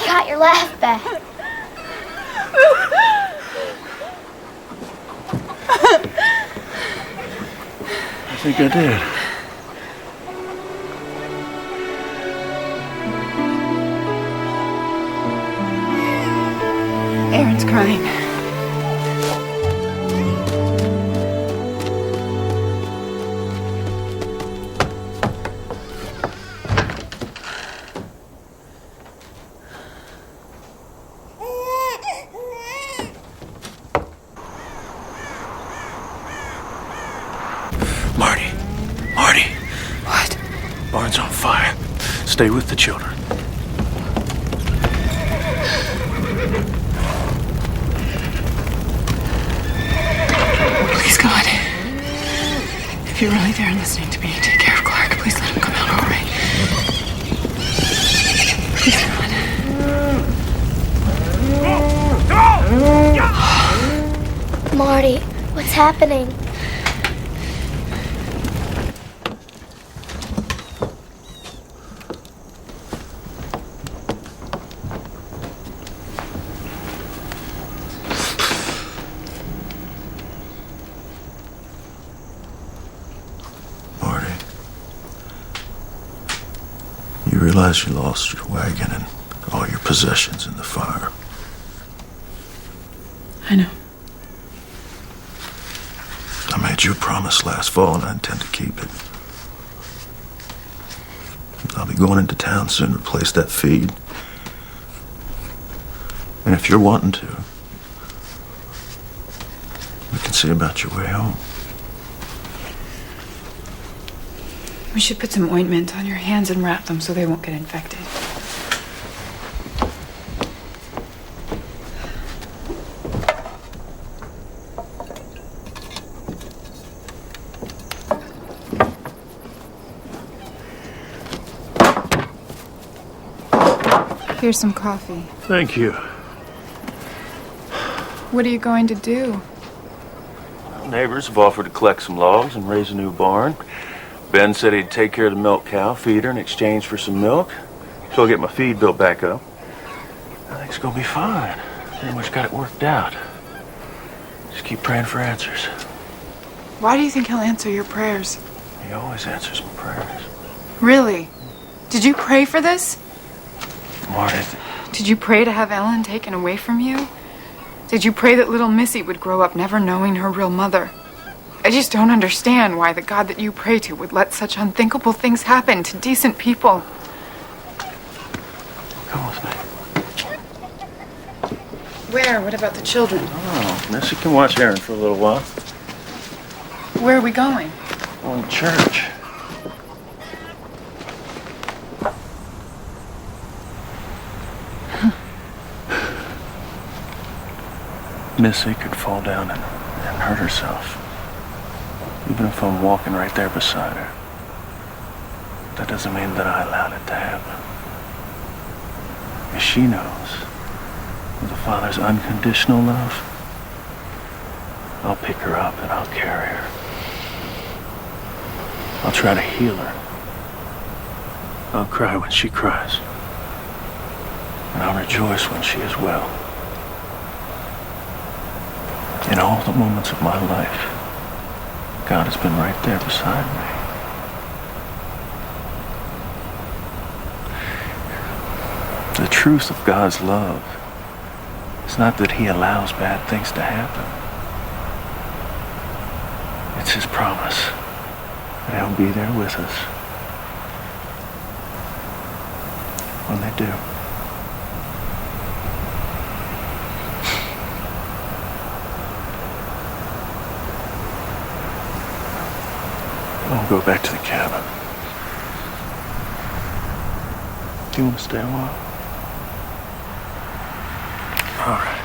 Got your laugh back. I think I did. Aaron's crying. Marty, What? barn's on fire. Stay with the children. Please, God. If you're really there and listening to me, take care of Clark. Please let him come out all right. Please, God. Marty, what's happening? Marty, you realize you lost your wagon and all your possessions in the fire. I know. I made you a promise last fall, and I intend to keep it. I'll be going into town soon to replace that feed. And if you're wanting to, we can see about your way home. We should put some ointment on your hands and wrap them so they won't get infected. Here's some coffee. Thank you. What are you going to do? Neighbors have offered to collect some logs and raise a new barn. Ben said he'd take care of the milk cow, feed her in exchange for some milk. So I'll get my feed built back up. I think it's gonna be fine. Pretty much got it worked out. Just keep praying for answers. Why do you think he'll answer your prayers? He always answers my prayers. Really? Did you pray for this? Marty, Did you pray to have Ellen taken away from you? Did you pray that little Missy would grow up never knowing her real mother? I just don't understand why the God that you pray to would let such unthinkable things happen to decent people. come with me. Where? What about the children? Oh, Missy can watch Aaron for a little while. Where are we going? Going to church. Missy could fall down and hurt herself. Even if I'm walking right there beside her. That doesn't mean that I allowed it to happen. If she knows of the Father's unconditional love, I'll pick her up and I'll carry her. I'll try to heal her. I'll cry when she cries. And I'll rejoice when she is well. In all the moments of my life, God has been right there beside me. The truth of God's love is not that He allows bad things to happen. It's His promise that He'll be there with us when they do. I'll go back to the cabin. Do you want to stay a while? All right.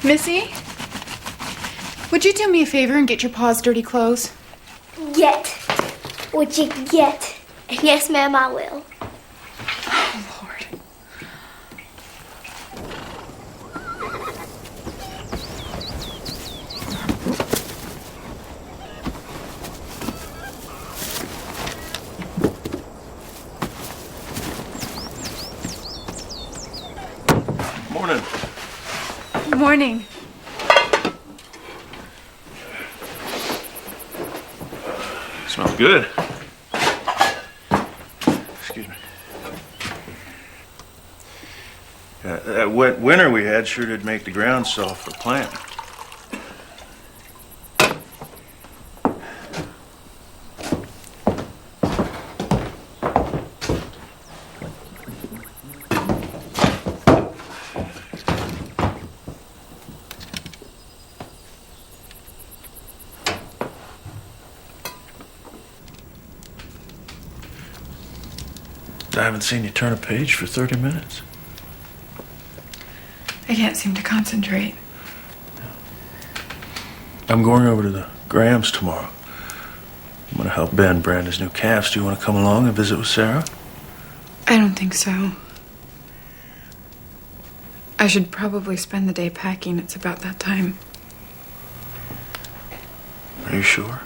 Missy? Would you do me a favor and get your paws dirty clothes? Get. Would you get? Yes, ma'am, I will. Oh, Lord. Morning. Good morning. Smells good. Excuse me. That wet winter we had sure did make the ground soft for planting. I haven't seen you turn a page for 30 minutes. I can't seem to concentrate. I'm going over to the Grahams tomorrow. I'm going to help Ben brand his new calves. Do you want to come along and visit with Sarah? I don't think so. I should probably spend the day packing. It's about that time. Are you sure?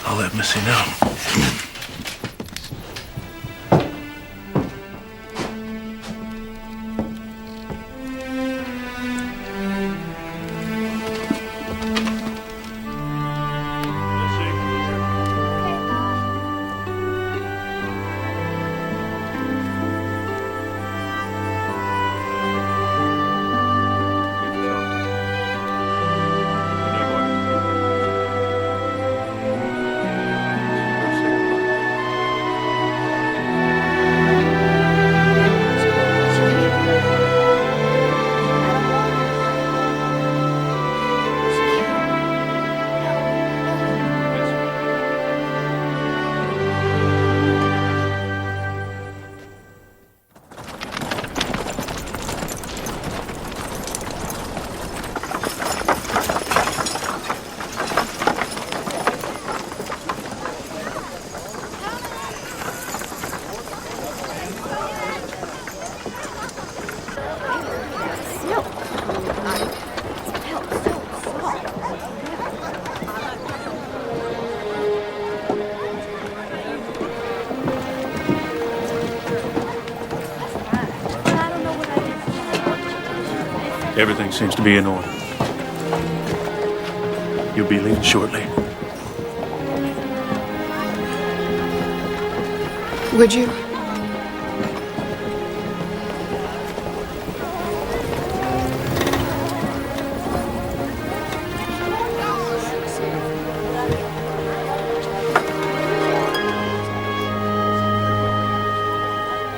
I'll let Missy know. Everything seems to be in order. You'll be leaving shortly. Would you?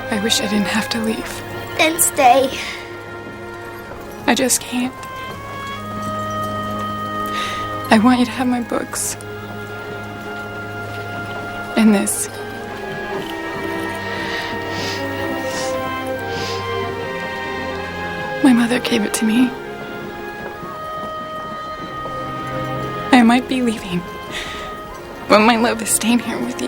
I wish I didn't have to leave. Then stay. I just can't. I want you to have my books. And this. My mother gave it to me. I might be leaving, but my love is staying here with you.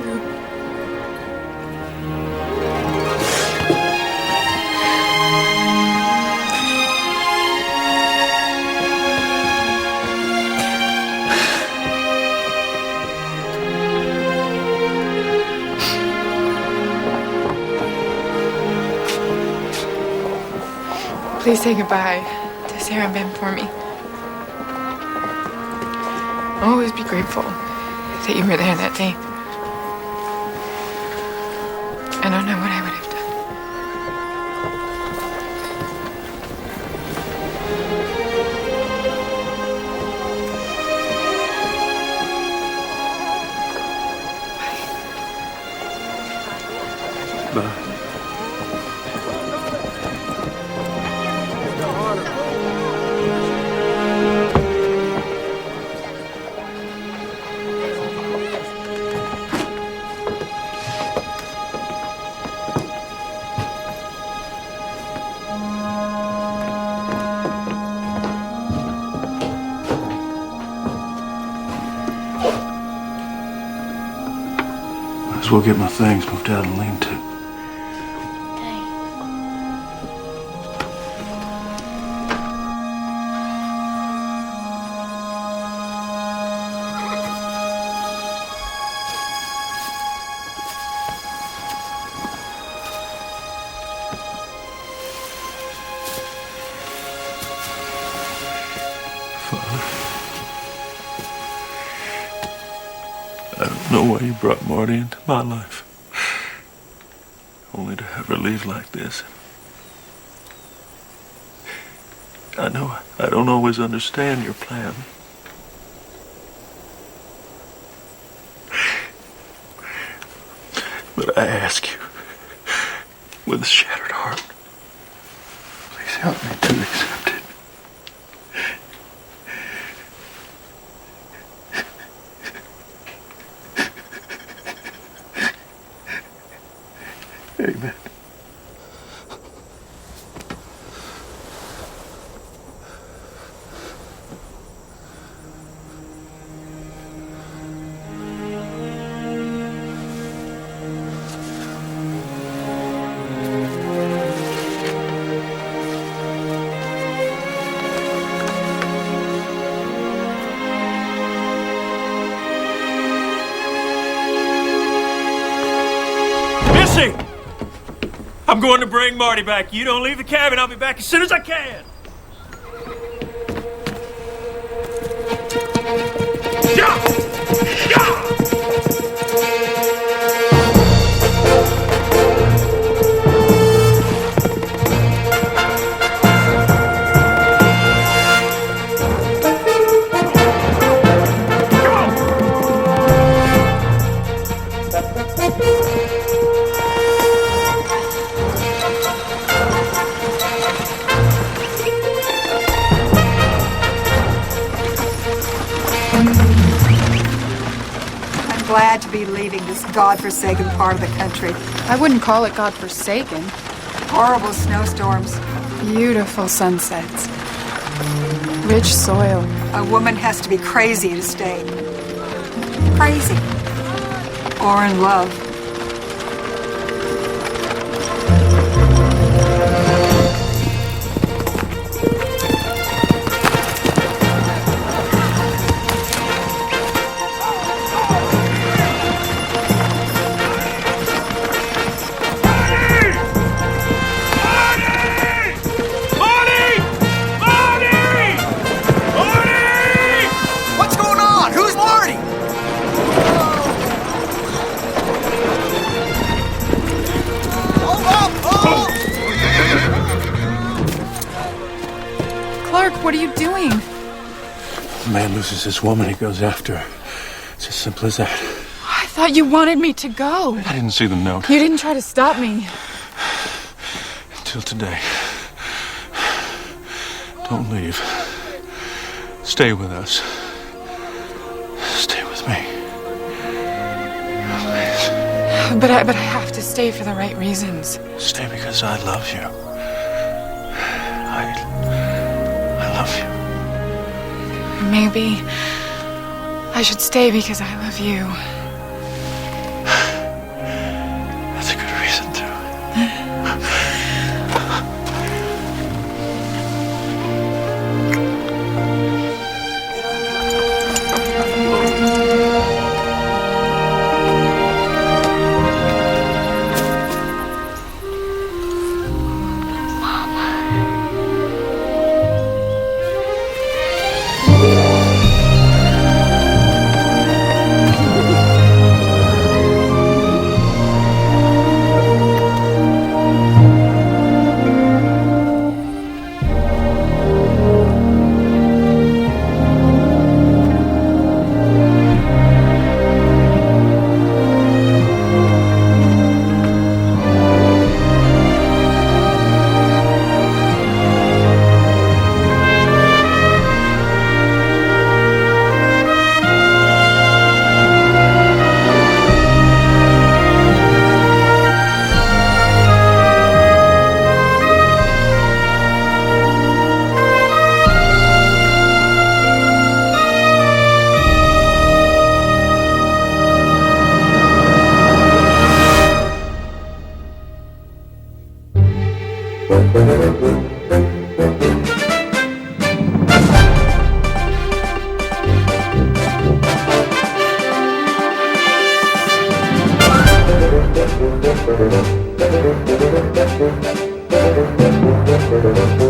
Please say goodbye to Sarah and Ben for me. I'll always be grateful that you were there that day. I don't know what I would have done. Bye. Might as well get my things moved out and lean to. I don't know why you brought Marty into my life. Only to have her leave like this. I know I don't always understand your plan. But I ask you, with a shattered heart, please help me to accept it. Amen. Missy! I'm going to bring Marty back. You don't leave the cabin. I'll be back as soon as I can. Glad to be leaving this godforsaken part of the country. I wouldn't call it godforsaken. Horrible snowstorms. Beautiful sunsets. Rich soil. A woman has to be crazy to stay. Crazy. Or in love. What are you doing? A man loses his woman, he goes after her. It's as simple as that. I thought you wanted me to go. I didn't see the note. You didn't try to stop me. Until today. Don't leave. Stay with us. Stay with me. Please. But I have to stay for the right reasons. Stay because I love you. I love you. Maybe I should stay because I love you. That's a good reason to. Thank you.